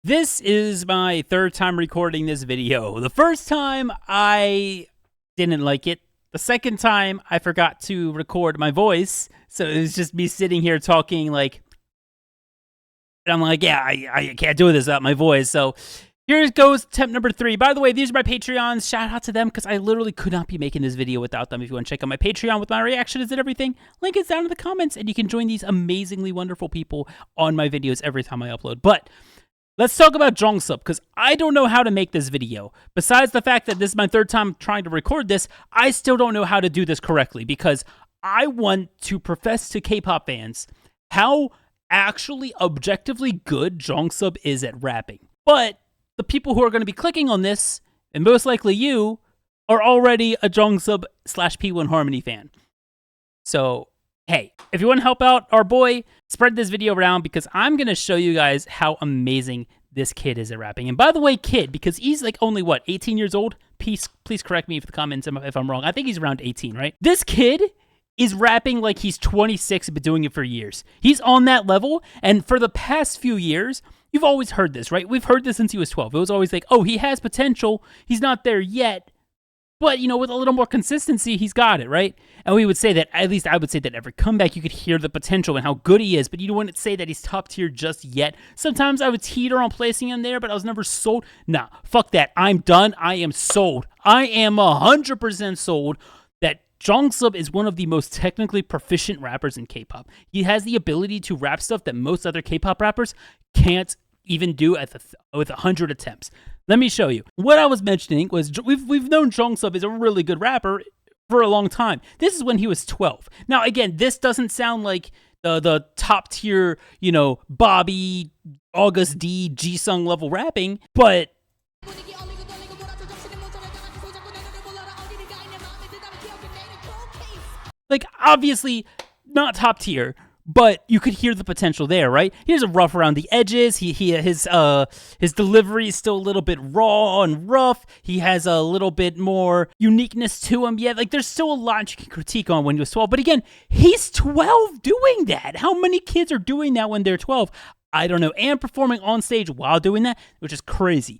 This is my third time recording this video. The first time, I didn't like it. The second time, I forgot to record my voice, so it was just me sitting here talking like, and I'm like, yeah, I can't do this without my voice, so here goes attempt number 3. By the way, these are my Patreons. Shout out to them, because I literally could not be making this video without them. If you want to check out my Patreon with my reactions and everything, link is down in the comments, and you can join these amazingly wonderful people on my videos every time I upload. But let's talk about Jongseob, because I don't know how to make this video. Besides the fact that this is my third time trying to record this, I still don't know how to do this correctly, because I want to profess to K-pop fans how actually objectively good Jongseob is at rapping. But the people who are going to be clicking on this, and most likely you, are already a Jongseob / P1 Harmony fan. So, hey, if you want to help out our boy, spread this video around, because I'm going to show you guys how amazing this kid is at rapping. And by the way, kid, because he's like only, what, 18 years old? Please correct me if the comments if I'm wrong. I think he's around 18, right? This kid is rapping like he's 26 and been doing it for years. He's on that level, and for the past few years, you've always heard this, right? We've heard this since he was 12. It was always like, oh, he has potential. He's not there yet. But, you know, with a little more consistency, he's got it, right? And we would say that, at least I would say that every comeback, you could hear the potential and how good he is, but you don't want to say that he's top tier just yet. Sometimes I would teeter on placing him there, but I was never sold. Nah, fuck that. I'm done. I am sold. I am 100% sold that Jongseob is one of the most technically proficient rappers in K-pop. He has the ability to rap stuff that most other K-pop rappers can't even do with 100 attempts. Let me show you. What I was mentioning was we've known Jongseob is a really good rapper for a long time. This is when he was 12. Now, again, this doesn't sound like the top tier, you know, Bobby, August D, Jisung level rapping, but like, obviously not top tier, but you could hear the potential there, right? Here's a rough around the edges. His delivery is still a little bit raw and rough. He has a little bit more uniqueness to him. Yeah, like, there's still a lot you can critique on when he was 12. But again, he's 12 doing that. How many kids are doing that when they're 12? I don't know. And performing on stage while doing that, which is crazy.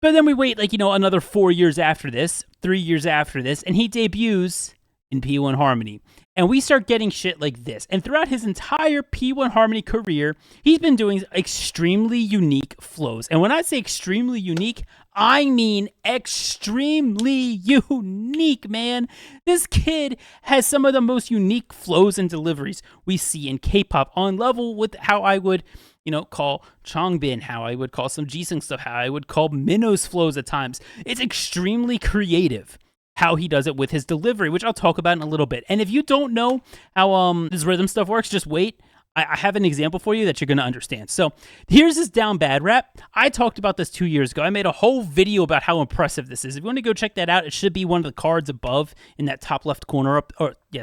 But then we wait, like, you know, another 4 years after this, 3 years after this, and he debuts in P1 Harmony. And we start getting shit like this. And throughout his entire P1 Harmony career, he's been doing extremely unique flows. And when I say extremely unique, I mean extremely unique, man. This kid has some of the most unique flows and deliveries we see in K-pop, on level with how I would, you know, call Changbin, how I would call some Jisung stuff, how I would call Minho's flows at times. It's extremely creative how he does it with his delivery, which I'll talk about in a little bit. And if you don't know how this rhythm stuff works, just wait. I have an example for you that you're going to understand. So here's his down bad rap. I talked about this 2 years ago. I made a whole video about how impressive this is. If you want to go check that out, it should be one of the cards above in that top left corner,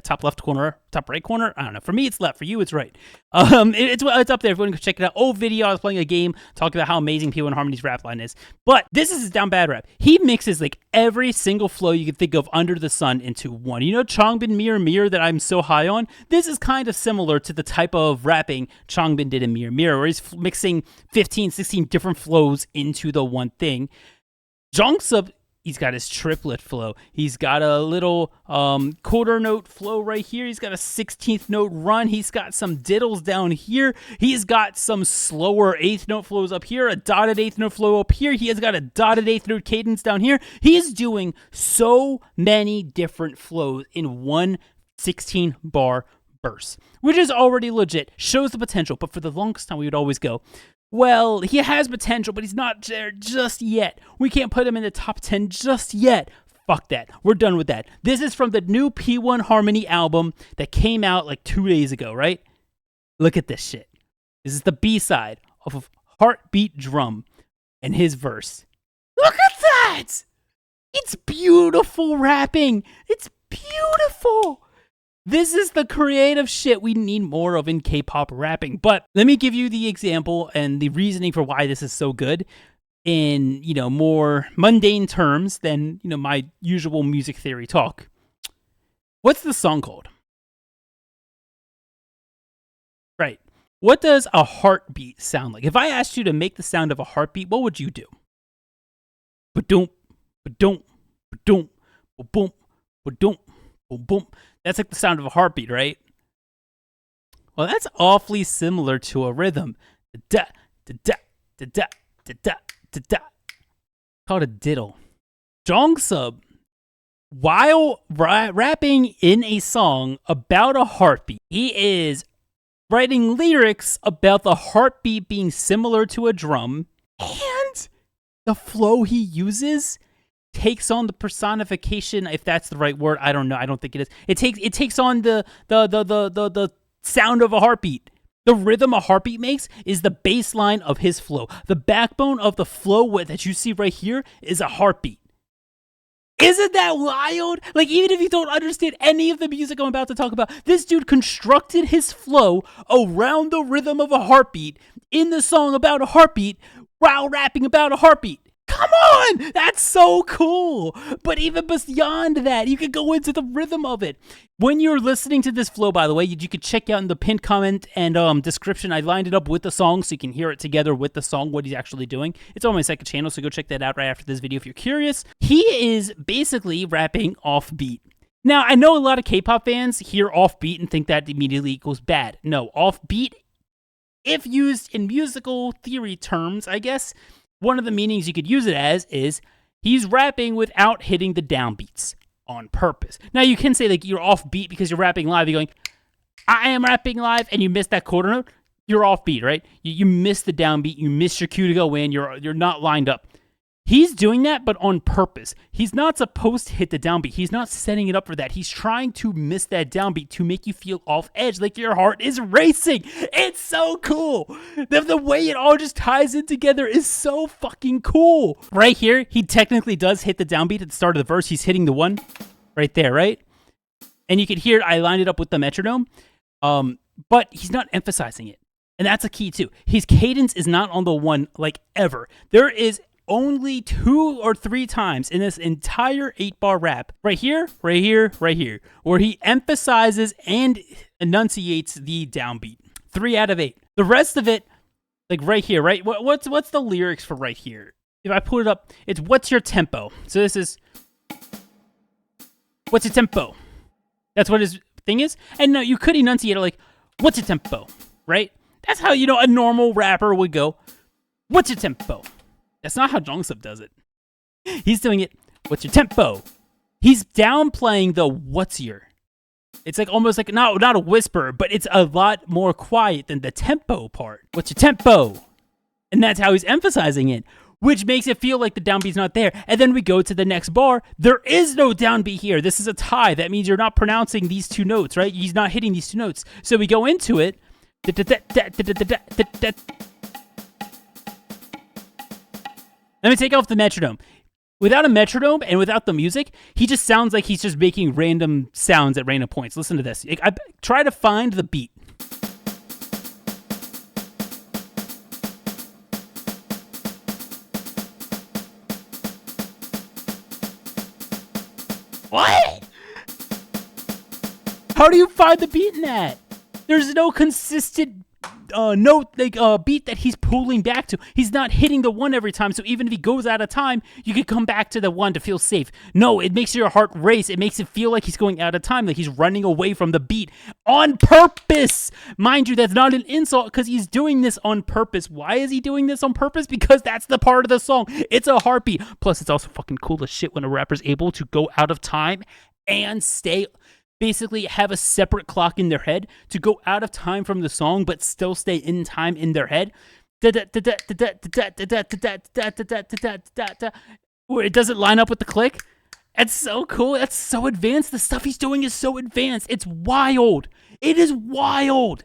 top left corner, top right corner. I don't know. For me, it's left. For you, it's right. It's up there if you want to go check it out. Old video. I was playing a game talking about how amazing P1 Harmony's rap line is. But this is his down bad rap. He mixes like every single flow you can think of under the sun into one. You know Changbin Mirror Mirror that I'm so high on? This is kind of similar to the type of rapping Changbin did in Mirror Mirror, where he's mixing 15, 16 different flows into the one thing. Jongseob, he's got his triplet flow. He's got a little quarter note flow right here. He's got a 16th note run. He's got some diddles down here. He's got some slower 8th note flows up here, a dotted 8th note flow up here. He has got a dotted 8th note cadence down here. He is doing so many different flows in one 16-bar verse, which is already legit, shows the potential. But for the longest time, we would always go, well, he has potential, but he's not there just yet. We can't put him in the top 10 just yet. Fuck that. We're done with that. This is from the new P1 Harmony album that came out like 2 days ago, right? Look at this shit. This is the B-side of Heartbeat Drum and his verse. Look at that! It's beautiful rapping. It's beautiful. This is the creative shit we need more of in K-pop rapping. But let me give you the example and the reasoning for why this is so good in, you know, more mundane terms than, you know, my usual music theory talk. What's the song called? Right. What does a heartbeat sound like? If I asked you to make the sound of a heartbeat, what would you do? Ba-doom, ba-doom, ba-doom, ba-boom, ba-doom, ba-boom. That's like the sound of a heartbeat, right? Well, that's awfully similar to a rhythm. Da da da da da da da da da. Called a diddle. Jongseob, while rapping in a song about a heartbeat, he is writing lyrics about the heartbeat being similar to a drum, and the flow he uses takes on the personification, if that's the right word. I don't know. I don't think it is. It takes on the sound of a heartbeat. The rhythm a heartbeat makes is the baseline of his flow. The backbone of the flow that you see right here is a heartbeat. Isn't that wild? Like, even if you don't understand any of the music I'm about to talk about, this dude constructed his flow around the rhythm of a heartbeat in the song about a heartbeat while rapping about a heartbeat. Come on! That's so cool! But even beyond that, you could go into the rhythm of it. When you're listening to this flow, by the way, you could check out in the pinned comment and description. I lined it up with the song so you can hear it together with the song, what he's actually doing. It's on my second channel, so go check that out right after this video if you're curious. He is basically rapping off beat. Now, I know a lot of K-pop fans hear off beat and think that immediately equals bad. No, off beat, if used in musical theory terms, I guess, one of the meanings you could use it as is he's rapping without hitting the downbeats on purpose. Now, you can say like you're off beat because you're rapping live. You're going, I am rapping live, and you miss that quarter note. You're off beat, right? You miss the downbeat. You miss your cue to go in. You're not lined up. He's doing that, but on purpose. He's not supposed to hit the downbeat. He's not setting it up for that. He's trying to miss that downbeat to make you feel off edge, like your heart is racing. It's so cool. The way it all just ties in together is so fucking cool. Right here, he technically does hit the downbeat at the start of the verse. He's hitting the one right there, right? And you can hear it. I lined it up with the metronome, but he's not emphasizing it. And that's a key too. His cadence is not on the one like ever. There is only 2 or 3 times in this entire 8-bar rap, right here, right here, right here, where he emphasizes and enunciates the downbeat. 3 out of 8. The rest of it, like right here, right? What's the lyrics for right here? If I pull it up, it's what's your tempo? So this is, what's your tempo? That's what his thing is. And no, you could enunciate it like, what's your tempo, right? That's how, a normal rapper would go, what's your tempo? That's not how Jongseob does it. He's doing it, what's your tempo? He's downplaying the what's your. It's like almost like, not a whisper, but it's a lot more quiet than the tempo part. What's your tempo? And that's how he's emphasizing it, which makes it feel like the downbeat's not there. And then we go to the next bar. There is no downbeat here. This is a tie. That means you're not pronouncing these 2 notes, right? He's not hitting these 2 notes. So we go into it. Let me take off the metronome. Without a metronome and without the music, he just sounds like he's just making random sounds at random points. Listen to this. I try to find the beat. What? How do you find the beat in that? There's no consistent note, like beat that he's pulling back to. He's not hitting the one every time, so even if he goes out of time, you could come back to the one to feel safe. No, it makes your heart race. It makes it feel like he's going out of time, like he's running away from the beat on purpose. Mind you, that's not an insult because he's doing this on purpose. Why is he doing this on purpose? Because that's the part of the song. It's a heartbeat. Plus, it's also fucking cool as shit when a rapper's able to go out of time and basically have a separate clock in their head to go out of time from the song but still stay in time in their head, where it doesn't line up with the click. That's so cool. That's so advanced. The stuff he's doing is so advanced. It's wild. It is wild.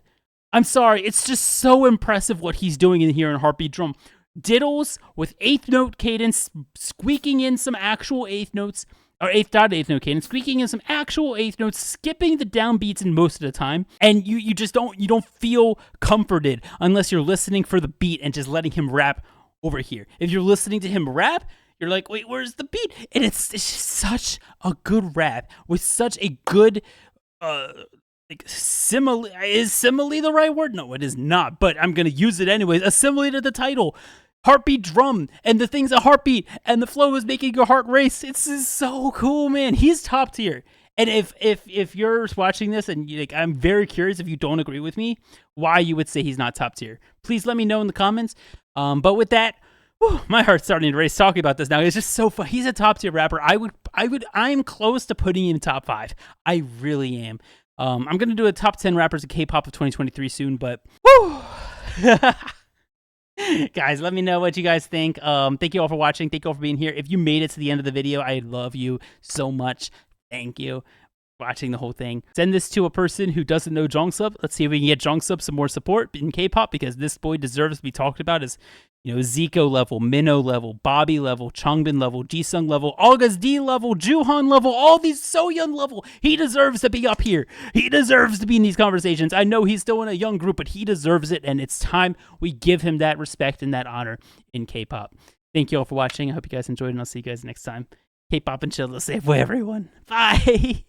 I'm sorry. It's just so impressive what he's doing in here in Heartbeat Drum. Diddles with 8th note cadence, squeaking in some actual 8th notes, or 8th note cadence, squeaking in some actual 8th notes, skipping the downbeats in most of the time, and you just don't feel comforted unless you're listening for the beat and just letting him rap over here. If you're listening to him rap, you're like, wait, where's the beat? And it's just such a good rap with such a good like simile, is simile the right word? No, it is not, but I'm gonna use it anyways. Assimilated the title. Heartbeat drum and the thing's a heartbeat and the flow is making your heart race. It's just so cool, man. He's top tier. And if you're watching this and like, I'm very curious if you don't agree with me, why you would say he's not top tier. Please let me know in the comments. But with that, whew, my heart's starting to race talking about this now. It's just so fun. He's a top tier rapper. I'm close to putting him in top 5. I really am. I'm gonna do a top 10 rappers of K-pop of 2023 soon, but whew. Guys, let me know what you guys think. Thank you all for watching. Thank you all for being here. If you made it to the end of the video, I love you so much. Thank you for watching the whole thing. Send this to a person who doesn't know Jongseob. Let's see if we can get Jongseob some more support in K-pop, because this boy deserves to be talked about as, you know, Zico level, Minho level, Bobby level, Changbin level, Jisung level, August D level, Juhan level, all these Soyeon level. He deserves to be up here. He deserves to be in these conversations. I know he's still in a young group, but he deserves it, and it's time we give him that respect and that honor in K-pop. Thank you all for watching. I hope you guys enjoyed, and I'll see you guys next time. K-pop and chill the safe way, everyone. Bye.